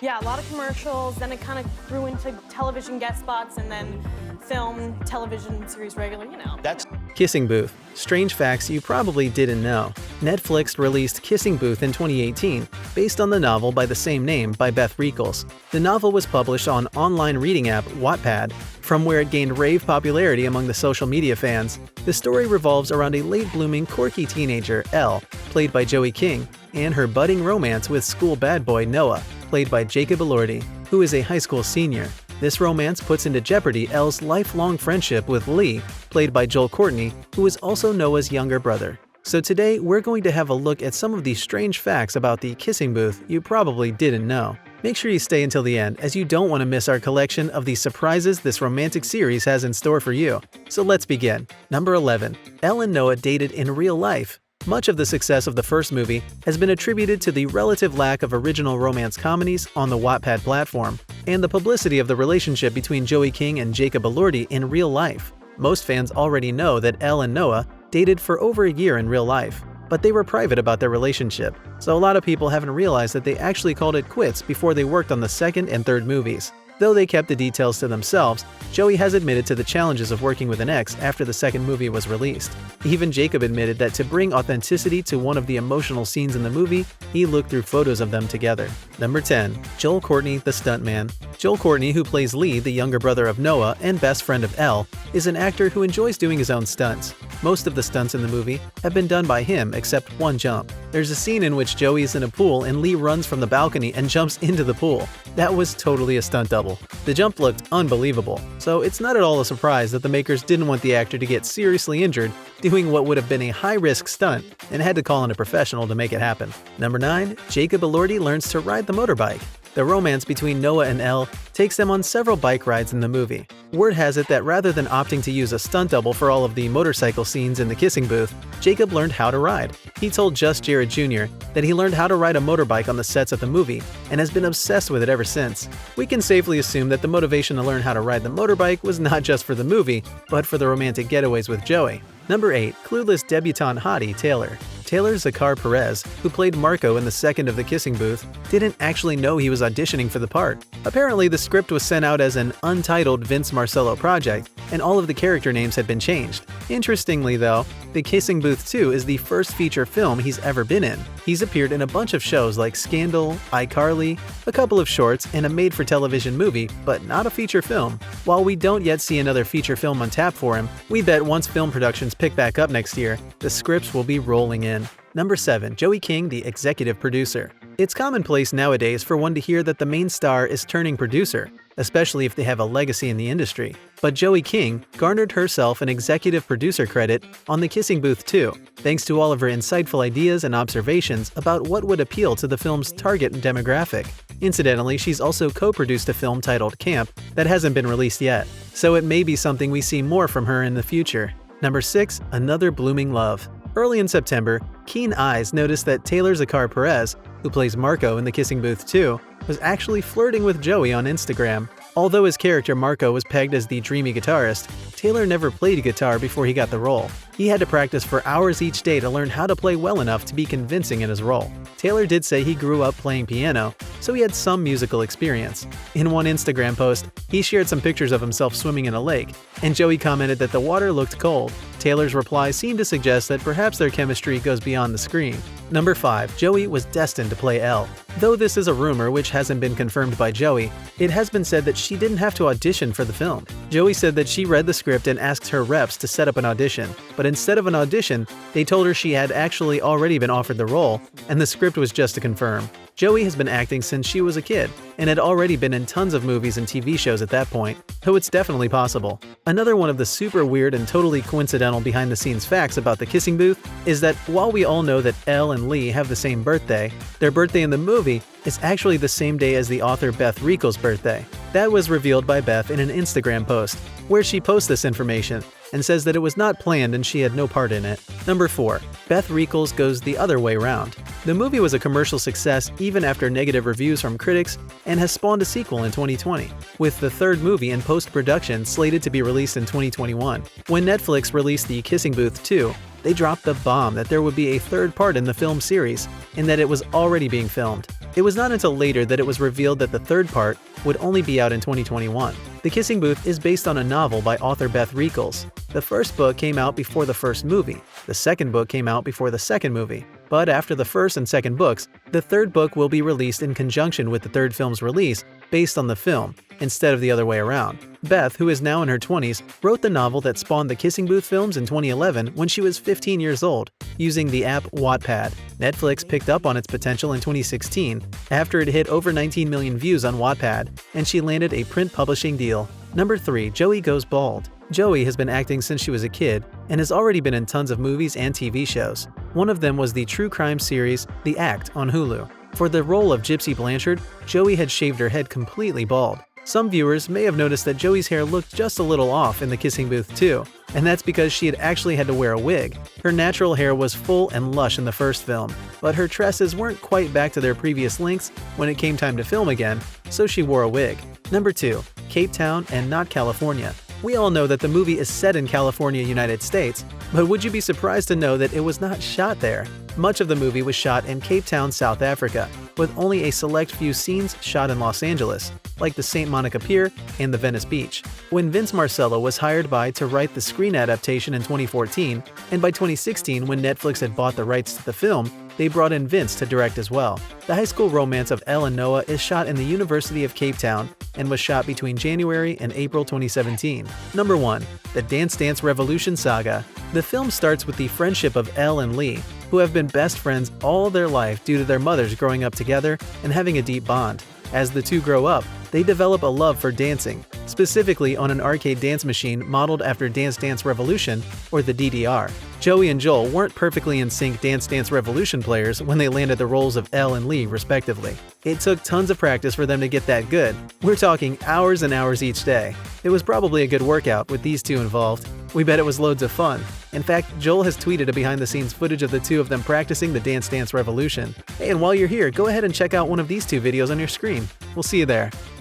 Yeah, a lot of commercials, then it kind of grew into television guest spots, and then film, television series regular. That's Kissing Booth. Strange facts you probably didn't know. Netflix released Kissing Booth in 2018, based on the novel by the same name by Beth Reekles. The novel was published on online reading app Wattpad, from where it gained rave popularity among the social media fans. The story revolves around a late-blooming, quirky teenager, Elle, played by Joey King, and her budding romance with school bad boy Noah, played by Jacob Elordi, who is a high school senior. This romance puts into jeopardy Elle's lifelong friendship with Lee, played by Courtney, who is also Noah's younger brother. So today, we're going to have a look at some of these strange facts about the Kissing Booth you probably didn't know. Make sure you stay until the end, as you don't want to miss our collection of the surprises this romantic series has in store for you. So let's begin. Number 11. Elle and Noah dated in real life. Much of the success of the first movie has been attributed to the relative lack of original romance comedies on the Wattpad platform, and the publicity of the relationship between Joey King and Jacob Elordi in real life. Most fans already know that Elle and Noah dated for over a year in real life, but they were private about their relationship, so a lot of people haven't realized that they actually called it quits before they worked on the second and third movies. Though they kept the details to themselves, Joey has admitted to the challenges of working with an ex after the second movie was released. Even Jacob admitted that to bring authenticity to one of the emotional scenes in the movie, he looked through photos of them together. Number 10. Courtney, the stuntman. Courtney, who plays Lee, the younger brother of Noah and best friend of Elle, is an actor who enjoys doing his own stunts. Most of the stunts in the movie have been done by him except one jump. There's a scene in which Joey is in a pool and Lee runs from the balcony and jumps into the pool. That was totally a stunt double. The jump looked unbelievable, so it's not at all a surprise that the makers didn't want the actor to get seriously injured doing what would have been a high-risk stunt and had to call in a professional to make it happen. Number 9. Jacob Elordi learns to ride the motorbike. The romance between Noah and Elle takes them on several bike rides in the movie. Word has it that rather than opting to use a stunt double for all of the motorcycle scenes in the Kissing Booth, Jacob learned how to ride. He told Just Jared Jr. that he learned how to ride a motorbike on the sets of the movie and has been obsessed with it ever since. We can safely assume that the motivation to learn how to ride the motorbike was not just for the movie, but for the romantic getaways with Joey. Number 8. Clueless debutante hottie Taylor. Taylor Zakar Perez, who played Marco in the second of the Kissing Booth, didn't actually know he was auditioning for the part. Apparently, the script was sent out as an untitled Vince Marcello project, and all of the character names had been changed. Interestingly though, The Kissing Booth 2 is the first feature film he's ever been in. He's appeared in a bunch of shows like Scandal, iCarly, a couple of shorts, and a made-for-television movie, but not a feature film. While we don't yet see another feature film on tap for him, we bet once film productions pick back up next year, the scripts will be rolling in. Number 7. Joey King, the executive producer. It's commonplace nowadays for one to hear that the main star is turning producer, especially if they have a legacy in the industry. But Joey King garnered herself an executive producer credit on The Kissing Booth 2, thanks to all of her insightful ideas and observations about what would appeal to the film's target demographic. Incidentally, she's also co-produced a film titled Camp that hasn't been released yet, so it may be something we see more from her in the future. Number 6. Another blooming love. Early in September, keen eyes noticed that Taylor Zakar Perez, who plays Marco in The Kissing Booth 2, was actually flirting with Joey on Instagram. Although his character Marco was pegged as the dreamy guitarist, Taylor never played guitar before he got the role. He had to practice for hours each day to learn how to play well enough to be convincing in his role. Taylor did say he grew up playing piano, so he had some musical experience. In one Instagram post, he shared some pictures of himself swimming in a lake, and Joey commented that the water looked cold. Taylor's reply seemed to suggest that perhaps their chemistry goes beyond the screen. Number 5. Joey was destined to play Elle. Though this is a rumor which hasn't been confirmed by Joey, it has been said that she didn't have to audition for the film. Joey said that she read the script and asked her reps to set up an audition, but instead of an audition, they told her she had actually already been offered the role, and the script was just to confirm. Joey has been acting since she was a kid, and had already been in tons of movies and TV shows at that point, so it's definitely possible. Another one of the super weird and totally coincidental behind-the-scenes facts about The Kissing Booth is that while we all know that Elle and Lee have the same birthday, their birthday in the movie is actually the same day as the author Beth Reekles' birthday. That was revealed by Beth in an Instagram post, where she posts this information and says that it was not planned and she had no part in it. Number 4. Beth Reekles goes the other way round. The movie was a commercial success even after negative reviews from critics and has spawned a sequel in 2020, with the third movie in post-production slated to be released in 2021. When Netflix released The Kissing Booth 2, they dropped the bomb that there would be a third part in the film series, and that it was already being filmed. It was not until later that it was revealed that the third part would only be out in 2021. The Kissing Booth is based on a novel by author Beth Reekles. The first book came out before the first movie. The second book came out before the second movie. But after the first and second books, the third book will be released in conjunction with the third film's release based on the film, instead of the other way around. Beth, who is now in her 20s, wrote the novel that spawned the Kissing Booth films in 2011 when she was 15 years old, using the app Wattpad. Netflix picked up on its potential in 2016 after it hit over 19 million views on Wattpad, and she landed a print publishing deal. Number 3. Joey Goes Bald. Joey has been acting since she was a kid and has already been in tons of movies and TV shows. One of them was the true crime series The Act on Hulu. For the role of Gypsy Blanchard, Joey had shaved her head completely bald. Some viewers may have noticed that Joey's hair looked just a little off in the Kissing Booth too, and that's because she had actually had to wear a wig. Her natural hair was full and lush in the first film, but her tresses weren't quite back to their previous lengths when it came time to film again, so she wore a wig. Number 2. Cape Town and not California. We all know that the movie is set in California, United States, but would you be surprised to know that it was not shot there? Much of the movie was shot in Cape Town, South Africa, with only a select few scenes shot in Los Angeles, like the St. Monica Pier and the Venice Beach. When Vince Marcello was hired to write the screen adaptation in 2014, and by 2016 when Netflix had bought the rights to the film, they brought in Vince to direct as well. The high school romance of Elle and Noah is shot in the University of Cape Town and was shot between January and April 2017. Number 1. The Dance Dance Revolution Saga. The film starts with the friendship of Elle and Lee, who have been best friends all their life due to their mothers growing up together and having a deep bond. As the two grow up, they develop a love for dancing, specifically on an arcade dance machine modeled after Dance Dance Revolution, or the DDR. Joey and Joel weren't perfectly in sync Dance Dance Revolution players when they landed the roles of Elle and Lee, respectively. It took tons of practice for them to get that good. We're talking hours and hours each day. It was probably a good workout with these two involved. We bet it was loads of fun. In fact, Joel has tweeted a behind-the-scenes footage of the two of them practicing the Dance Dance Revolution. Hey, and while you're here, go ahead and check out one of these two videos on your screen. We'll see you there.